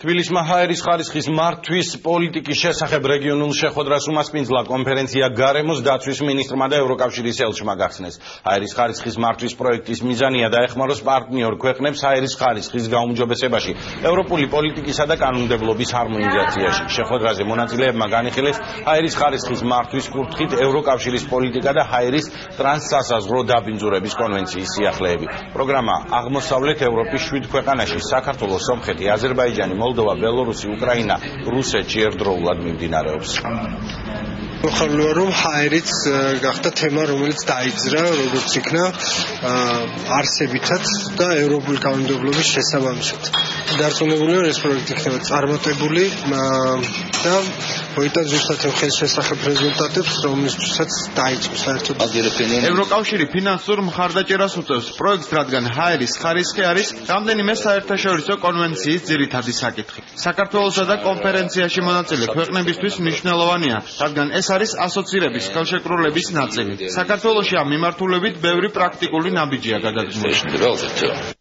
თბილისმა ჰაერის ხარისხის მართვის პოლიტიკის შესახებ რეგიონულ შეხვედრას უმასპინძლა კონფერენცია გარემოს დაცვის მინისტრმა და ევროკავშირის ელჩმა გახსნეს. ჰაერის ხარისხის მართვის პროექტის მიზანია დაეხმაროს პარტნიორ ქვეყნებს ჰაერის ხარისხის გაუმჯობესებაში, ევროპული პოლიტიკისა და კანონმდებლობის ჰარმონიზაციაში. შეხვედრაზე მონაწილეებმა განიხილეს ჰაერის ხარისხის მართვის კუთხით ევროკავშირის პოლიტიკა და ჰაერის ტრანსსასაზღვრო დაბინძურების კონვენციის სიახლეები. პროგრამა აღმოსავლეთ ევროპის 7 ქვეყანაში საქართველოს, სომხეთი, აზერბაიჯანი, მოლდოვა, ბელორუსი, უკრაინა, რუსეთში ერთდროულად მიმდინარეობს. მოხარულია რომ ჰაერიც გახდა თემა, რომელიც დაიძრა, როგორც იქნა არსებითაც და ევროპული კანონმდებლობის შესაბამისად. დარწმუნებულია, ეს პროექტი იქნება წარმატებული და მოიტანს ზუსტად ხელ შესახებ რეზულტატებს, რომლისთვისაც დაიწყო საერთოდ. ევროკავშირი ფინანსურ მხარდაჭერას უწევს პროექტს, რადგან ჰაერის ხარისხი არის რამდენიმე საერთაშორისო კონვენციის ძირითადი საკითხი. საქართველოსა და კონფერენციაში მონაწილე ქვეყნებისთვის მნიშვნელოვანია, რადგან ეს არის ასოცირების ხელშეკრულების ნაწილი. საქართველოში ამ მიმართულებით ბევრი პრაქტიკული ნაბიჯია გადადგმული.